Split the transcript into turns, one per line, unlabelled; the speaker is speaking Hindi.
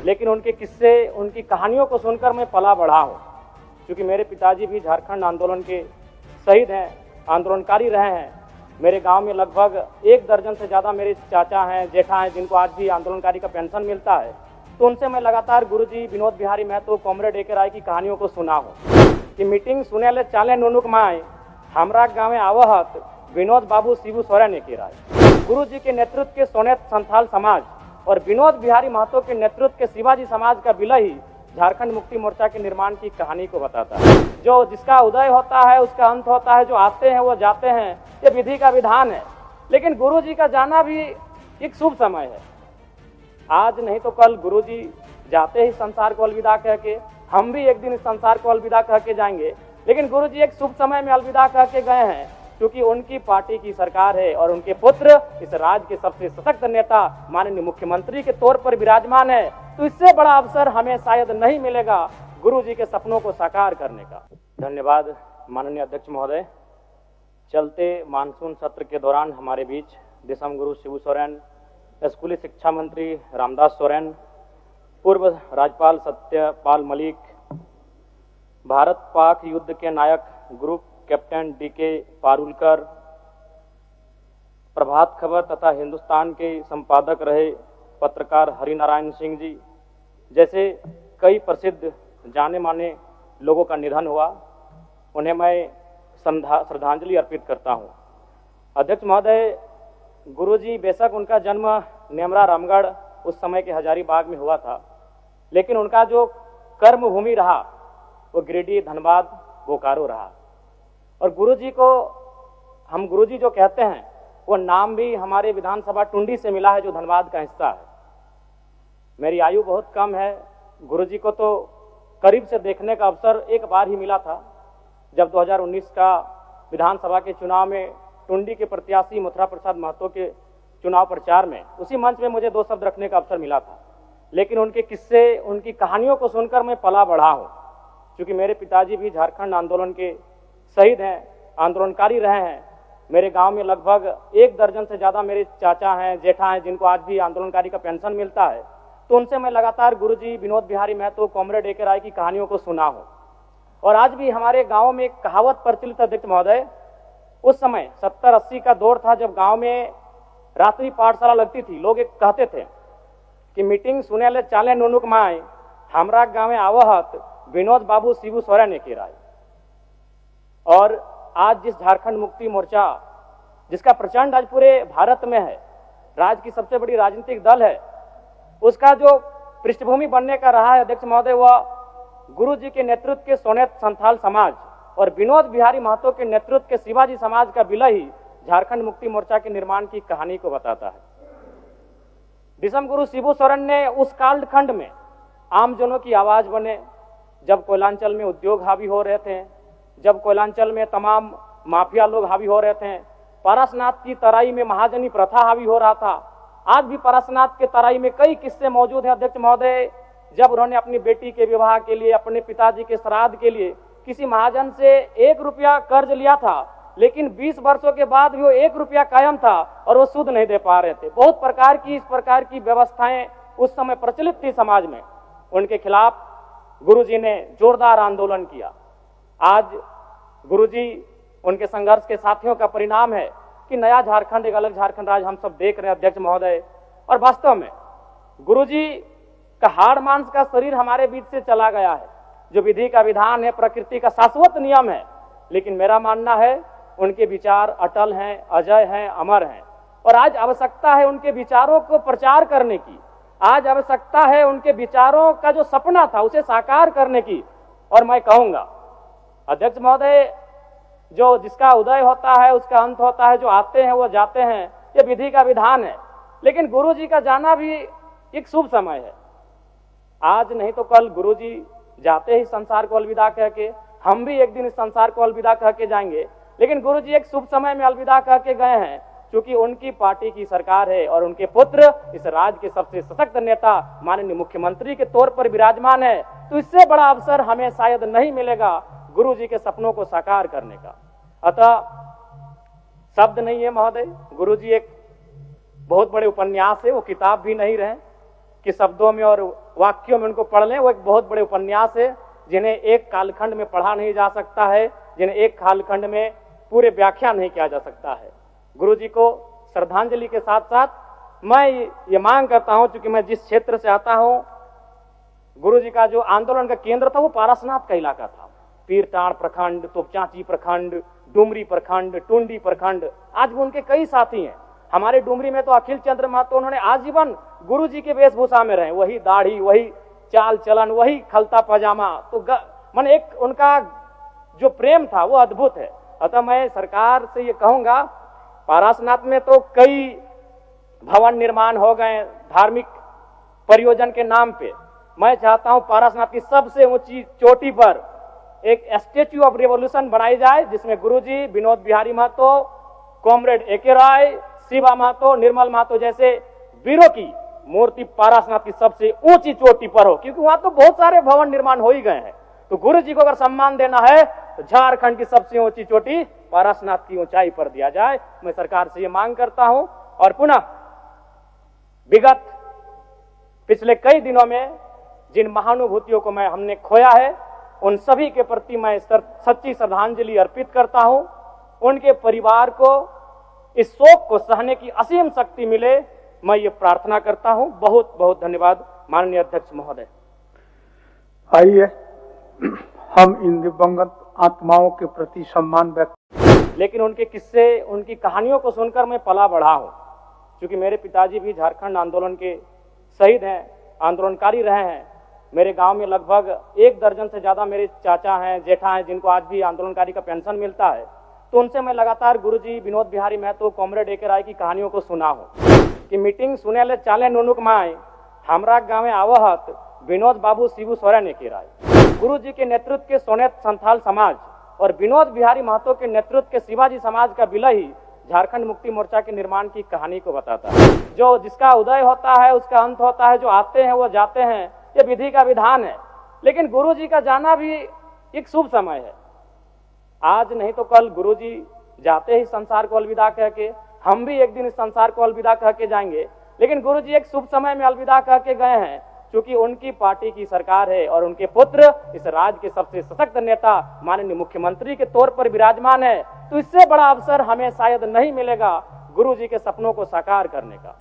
लेकिन उनके किस्से, उनकी कहानियों को सुनकर मैं पला बढ़ा हूँ। क्योंकि मेरे पिताजी भी झारखंड आंदोलन के शहीद हैं, आंदोलनकारी रहे हैं। मेरे गांव में लगभग 1 दर्जन से ज़्यादा मेरे चाचा हैं, जेठा हैं, जिनको आज भी आंदोलनकारी का पेंशन मिलता है। तो उनसे मैं लगातार गुरुजी विनोद बिहारी महतो, कॉमरेड ए.के. राय की कहानियों को सुना हूँ कि मीटिंग सुने ले चाले नुनुक माए, हमरा गाँव आवहत विनोद बाबू शिबू सोरेन ए.के. राय। गुरुजी के नेतृत्व के सोनेत संथाल समाज और विनोद बिहारी महतो के नेतृत्व के शिवाजी समाज का विलय ही झारखंड मुक्ति मोर्चा के निर्माण की कहानी को बताता है। जो जिसका उदय होता है उसका अंत होता है, जो आते हैं वो जाते हैं, ये विधि का विधान है। लेकिन गुरुजी का जाना भी एक शुभ समय है। आज नहीं तो कल गुरुजी जाते ही संसार को अलविदा कह के, हम भी एक दिन इस संसार को अलविदा कह के जाएंगे। लेकिन गुरुजी एक शुभ समय में अलविदा कह के गए हैं, क्योंकि उनकी पार्टी की सरकार है और उनके पुत्र इस राज्य के सबसे सशक्त नेता माननीय मुख्यमंत्री के तौर पर विराजमान है। तो इससे बड़ा अवसर हमें शायद नहीं मिलेगा गुरुजी के सपनों को साकार करने का। धन्यवाद माननीय अध्यक्ष महोदय। चलते मानसून सत्र के दौरान हमारे बीच दिसम गुरु शिबू सोरेन, स्कूली शिक्षा मंत्री रामदास सोरेन, पूर्व राज्यपाल सत्यपाल मलिक, भारत पाक युद्ध के नायक group captain DK. Parulkar, Prabhat Khabar तथा हिंदुस्तान के संपादक रहे पत्रकार हरिनारायण सिंह जी जैसे कई प्रसिद्ध जाने माने लोगों का निधन हुआ, उन्हें मैं श्रद्धांजलि अर्पित करता हूं। अध्यक्ष महोदय, गुरुजी बेशक उनका जन्म नेमरा रामगढ़ उस समय के हजारीबाग में हुआ था, लेकिन उनका जो कर्म भूमि रहा वो गिरिडीह, धनबाद, बोकारो रहा। और गुरुजी को हम गुरुजी जो कहते हैं वो नाम भी हमारे विधानसभा टुंडी से मिला है, जो धनबाद का हिस्सा है। मेरी आयु बहुत कम है, गुरुजी को तो करीब से देखने का अवसर एक बार ही मिला था, जब 2019 का विधानसभा के चुनाव में टुंडी के प्रत्याशी मथुरा प्रसाद महतो के चुनाव प्रचार में उसी मंच में मुझे 2 शब्द रखने का अवसर मिला था। लेकिन उनके किस्से, उनकी कहानियों को सुनकर मैं पला बढ़ा हूँ। क्योंकि मेरे पिताजी भी झारखंड आंदोलन के शहीद हैं, आंदोलनकारी रहे हैं। मेरे गांव में लगभग 1 दर्जन से ज़्यादा मेरे चाचा हैं, जेठा हैं, जिनको आज भी आंदोलनकारी का पेंशन मिलता है। तो उनसे मैं लगातार गुरुजी विनोद बिहारी महतो, कॉमरेड ए.के. राय की कहानियों को सुना हूँ। और आज भी हमारे गाँव में एक कहावत प्रचलित अध्यक्ष महोदय, उस समय 70-80 का दौर था जब गाँव में रात्रि पाठशाला लगती थी। लोग एक कहते थे कि मीटिंग सुने ले चाले नुनुक माए, हमरा गाँव आवहत विनोद बाबू शिबू सोरेन ए.के. राय। और आज जिस झारखंड मुक्ति मोर्चा, जिसका प्रचंड आज पूरे भारत में है, राज्य की सबसे बड़ी राजनीतिक दल है, उसका जो पृष्ठभूमि बनने का रहा है अध्यक्ष महोदय, वह गुरुजी के नेतृत्व के सोनेत संथाल समाज और विनोद बिहारी महतो के नेतृत्व के शिवाजी समाज का विलय ही झारखंड मुक्ति मोर्चा के निर्माण की कहानी को बताता है। दिसम गुरु शिबू सोरेन ने उस कालखंड में आमजनों की आवाज बने, जब कोयलांचल में उद्योग हावी हो रहे थे, जब कोयलांचल में तमाम माफिया लोग हावी हो रहे थे, पारसनाथ की तराई में महाजनी प्रथा हावी हो रहा था। आज भी पारसनाथ के तराई में कई किस्से मौजूद हैं अध्यक्ष महोदय, जब उन्होंने अपनी बेटी के विवाह के लिए, अपने पिताजी के श्राद्ध के लिए किसी महाजन से 1 रुपया कर्ज लिया था, लेकिन 20 वर्षों के बाद भी वो 1 रुपया कायम था और वो सूद नहीं दे पा रहे थे। बहुत प्रकार की इस प्रकार की व्यवस्थाएं उस समय प्रचलित थी समाज में। उनके खिलाफ गुरुजी ने जोरदार आंदोलन किया। आज गुरुजी, उनके संघर्ष के साथियों का परिणाम है कि नया झारखंड, एक अलग झारखंड राज्य हम सब देख रहे हैं अध्यक्ष महोदय। और वास्तव में गुरुजी का हाड़ मांस का शरीर हमारे बीच से चला गया है, जो विधि का विधान है, प्रकृति का शाश्वत नियम है। लेकिन मेरा मानना है उनके विचार अटल हैं, अजय हैं, अमर हैं। और आज आवश्यकता है उनके विचारों को प्रचार करने की, आज आवश्यकता है उनके विचारों का जो सपना था उसे साकार करने की। और मैं कहूंगा अध्यक्ष महोदय, जो जिसका उदय होता है उसका अंत होता है, जो आते हैं वो जाते हैं, ये विधि का विधान है। लेकिन गुरुजी का जाना भी एक शुभ समय है। आज नहीं तो कल गुरुजी जाते ही संसार को अलविदा कह के, हम भी एक दिन इस संसार को अलविदा कह के जाएंगे। लेकिन गुरुजी एक शुभ समय में अलविदा कह के गए हैं, क्योंकि उनकी पार्टी की सरकार है और उनके पुत्र इस राज्य के सबसे सशक्त नेता माननीय मुख्यमंत्री के तौर पर विराजमान है। तो इससे बड़ा अवसर हमें शायद नहीं मिलेगा गुरुजी के सपनों को साकार करने का। अतः शब्द नहीं है महोदय, गुरुजी एक बहुत बड़े उपन्यास है, वो किताब भी नहीं रहे। के शब्दों में और वाक्यों में उनको पढ़ लें। वो एक बहुत बड़े उपन्यास है जिन्हें एक कालखंड में पढ़ा नहीं जा सकता है, जिन्हें एक कालखंड में पूरे व्याख्या नहीं किया जा सकता है। गुरु जी को श्रद्धांजलि के साथ साथ मैं ये मांग करता हूं, चूंकि मैं जिस क्षेत्र से आता हूं, गुरु जी का जो आंदोलन का केंद्र था वो पारसनाथ का इलाका था। पीरटाण प्रखंड, तोपचांची प्रखंड, डुमरी प्रखंड, टुंडी प्रखंड, आज भी उनके कई साथी हैं। हमारे डुमरी में तो अखिल चंद्र महतो, उन्होंने आजीवन गुरु जी के वेशभूषा में रहे, वही दाढ़ी, वही चाल चलन, वही खलता पजामा। तो मन एक उनका जो प्रेम था वो अद्भुत है। अतः मैं सरकार से ये कहूंगा, पारसनाथ में तो कई भवन निर्माण हो गए धार्मिक परियोजन के नाम पे। मैं चाहता हूं पारसनाथ की सबसे ऊंची चोटी पर एक स्टैच्यू ऑफ रिवॉल्यूशन बनाई जाए, जिसमें गुरुजी, विनोद बिहारी महतो, कॉमरेड एके राय, शिवा महतो, निर्मल महतो जैसे वीरों की मूर्ति पारसनाथ की सबसे ऊंची चोटी पर हो, क्योंकि वहां तो बहुत सारे भवन निर्माण हो ही गए हैं। तो गुरु जी को अगर सम्मान देना है तो झारखंड की सबसे ऊंची चोटी पारसनाथ की ऊंचाई पर दिया जाए। मैं सरकार से यह मांग करता हूं। और पुनः विगत पिछले कई दिनों में जिन महानुभूतियों को हमने खोया है, उन सभी के प्रति मैं सच्ची श्रद्धांजलि अर्पित करता हूं। उनके परिवार को इस शोक को सहने की असीम शक्ति मिले, मैं ये प्रार्थना करता हूं। बहुत बहुत धन्यवाद माननीय अध्यक्ष महोदय।
आइए हम इन दिवंगत आत्माओं के प्रति सम्मान व्यक्त।
लेकिन उनके किस्से, उनकी कहानियों को सुनकर मैं पला बढ़ा हूं, क्योंकि मेरे पिताजी भी झारखंड आंदोलन के शहीद हैं, आंदोलनकारी रहे हैं। मेरे गांव में लगभग 1 दर्जन से ज्यादा मेरे चाचा हैं, जेठा हैं, जिनको आज भी आंदोलनकारी का पेंशन मिलता है। तो उनसे मैं लगातार गुरुजी, विनोद बिहारी महतो, कॉमरेड एके राय की कहानियों को सुना हूं कि मीटिंग सुने ले चाले नुनुक माए हमरा गाँव आवहत विनोद बाबू शिबू सोरेन एके राय। गुरु जी के नेतृत्व के सोनेत संथाल समाज और विनोद बिहारी महतो के नेतृत्व के शिवाजी समाज का विलय ही झारखंड मुक्ति मोर्चा के निर्माण की कहानी को बताता है। जो जिसका उदय होता है उसका अंत होता है, जो आते हैं वो जाते हैं, ये विधि का विधान है। लेकिन गुरु जी का जाना भी एक शुभ समय है। आज नहीं तो कल गुरु जी जाते ही संसार को अलविदा कह के, हम भी एक दिन इस संसार को अलविदा कह के जाएंगे। लेकिन गुरु जी एक शुभ समय में अलविदा कह के गए हैं, क्योंकि उनकी पार्टी की सरकार है और उनके पुत्र इस राज्य के सबसे सशक्त नेता माननीय मुख्यमंत्री के तौर पर विराजमान है। तो इससे बड़ा अवसर हमें शायद नहीं मिलेगा गुरु जी के सपनों को साकार करने का।